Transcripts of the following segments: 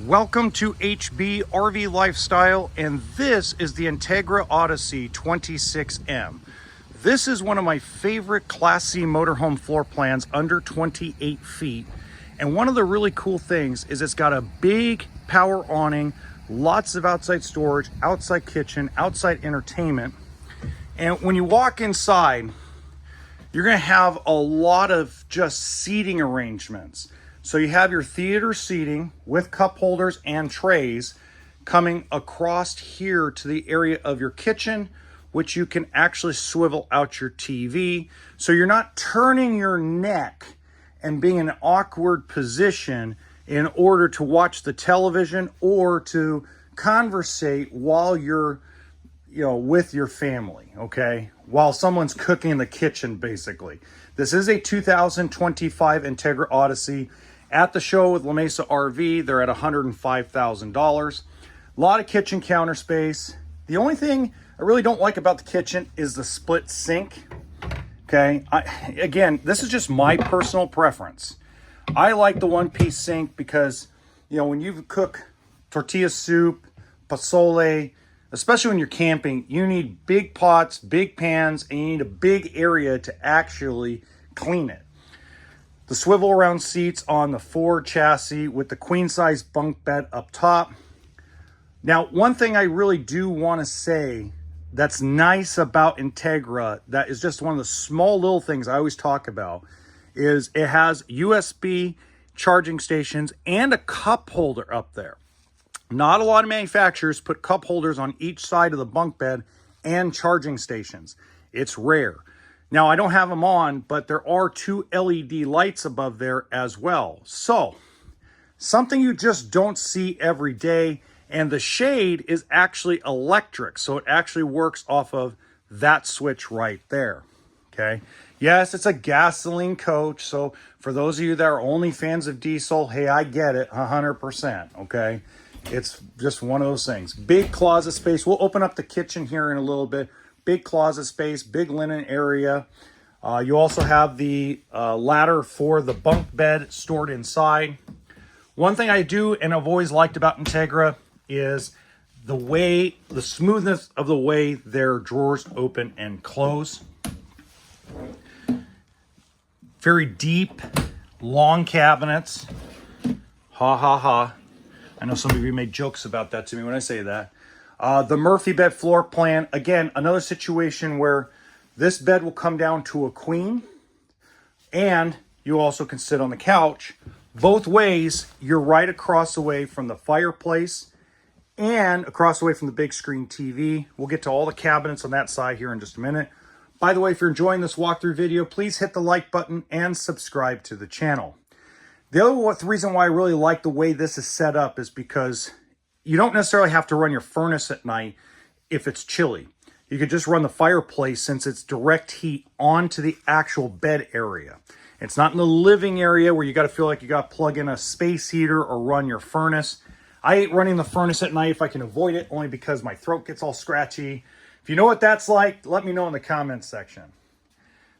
Welcome to HBRV Lifestyle, and this is the Entegra Odyssey 26M. This is one of my favorite Class C motorhome floor plans under 28 feet. And one of the really cool things is it's got a big power awning, lots of outside storage, outside kitchen, outside entertainment. And when you walk inside, you're gonna have a lot of just seating arrangements. So you have your theater seating with cup holders and trays coming across here to the area of your kitchen, which you can actually swivel out your TV. So you're not turning your neck and being in an awkward position in order to watch the television or to conversate while you're, with your family, okay? While someone's cooking in the kitchen, basically. This is a 2025 Entegra Odyssey. At the show with La Mesa RV, they're at $105,000. A lot of kitchen counter space. The only thing I really don't like about the kitchen is the split sink. Okay, again, this is just my personal preference. I like the one-piece sink because, when you cook tortilla soup, pozole, especially when you're camping, you need big pots, big pans, and you need a big area to actually clean it. The swivel around seats on the Ford chassis with the queen size bunk bed up top. Now, one thing I really do want to say that's nice about Entegra, that is just one of the small little things I always talk about, is it has USB charging stations and a cup holder up there. Not a lot of manufacturers put cup holders on each side of the bunk bed and charging stations. It's rare. Now, I don't have them on, but there are two LED lights above there as well. So, something you just don't see every day. And the shade is actually electric. So, it actually works off of that switch right there. Okay. Yes, it's a gasoline coach. So, for those of you that are only fans of diesel, hey, I get it 100%. Okay. It's just one of those things. Big closet space. We'll open up the kitchen here in a little bit. Big closet space, big linen area. You also have the ladder for the bunk bed stored inside. One thing I do and I've always liked about Entegra is the smoothness of the way their drawers open and close. Very deep, long cabinets. Ha ha ha. I know some of you made jokes about that to me when I say that. The Murphy bed floor plan, again, another situation where this bed will come down to a queen and you also can sit on the couch. Both ways, you're right across the way from the fireplace and across the way from the big screen TV. We'll get to all the cabinets on that side here in just a minute. By the way, if you're enjoying this walkthrough video, please hit the like button and subscribe to the channel. The reason why I really like the way this is set up is because you don't necessarily have to run your furnace at night if it's chilly. You could just run the fireplace since it's direct heat onto the actual bed area. It's not in the living area where you got to feel like you got to plug in a space heater or run your furnace. I hate running the furnace at night if I can avoid it, only because my throat gets all scratchy. If you know what that's like, let me know in the comments section.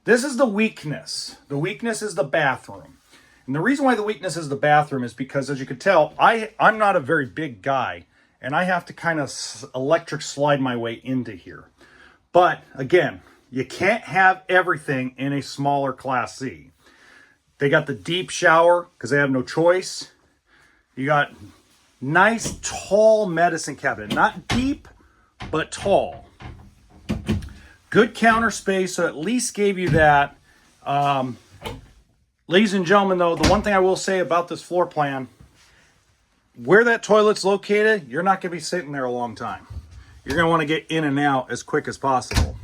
This is the weakness. The weakness is the bathroom. And the reason why the weakness is the bathroom is because, as you can tell, I'm not a very big guy, and I have to kind of electric slide my way into here. But, again, you can't have everything in a smaller Class C. They got the deep shower because they have no choice. You got nice, tall medicine cabinet. Not deep, but tall. Good counter space, so at least gave you that. Ladies and gentlemen, though, the one thing I will say about this floor plan, where that toilet's located, you're not going to be sitting there a long time. You're going to want to get in and out as quick as possible.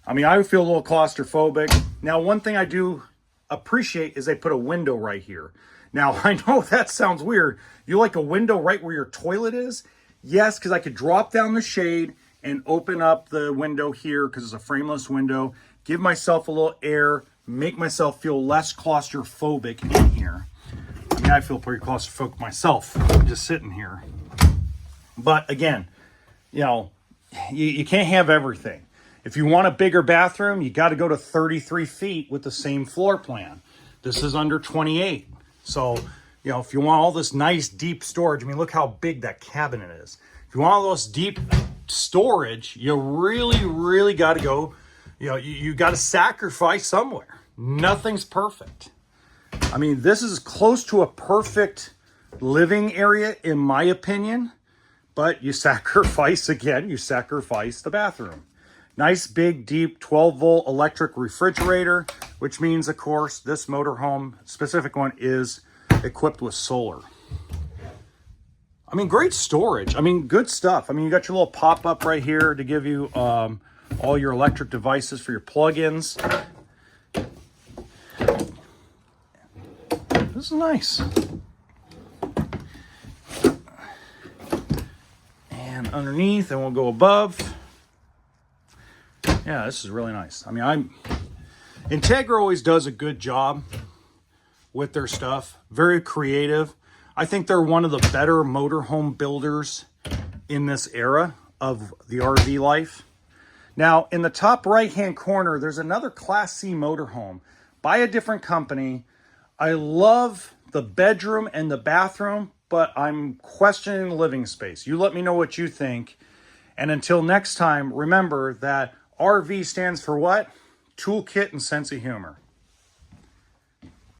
I mean, I feel a little claustrophobic. Now, one thing I do appreciate is they put a window right here. Now, I know that sounds weird. You like a window right where your toilet is? Yes, because I could drop down the shade and open up the window here because it's a frameless window. Give myself a little air. Make myself feel less claustrophobic in here. I mean, I feel pretty claustrophobic myself just sitting here. But again, you can't have everything. If you want a bigger bathroom, you got to go to 33 feet with the same floor plan. This is under 28. So You know, if you want all this nice deep storage, I mean, look how big that cabinet is. If you want all this deep storage, you really got to go, you know, you got to sacrifice somewhere. Nothing's perfect. I mean, this is close to a perfect living area, in my opinion, but you sacrifice the bathroom. Nice, big, deep 12-volt electric refrigerator, which means, of course, this motorhome, specific one, is equipped with solar. I mean, great storage. I mean, good stuff. I mean, you got your little pop-up right here to give you all your electric devices for your plug-ins. This is nice. And underneath, and we'll go above. Yeah, this is really nice. I mean, Entegra always does a good job with their stuff. Very creative. I think they're one of the better motorhome builders in this era of the RV life. Now, in the top right-hand corner, there's another Class C motorhome by a different company. I love the bedroom and the bathroom, but I'm questioning the living space. You let me know what you think. And until next time, remember that RV stands for what? Toolkit and sense of humor.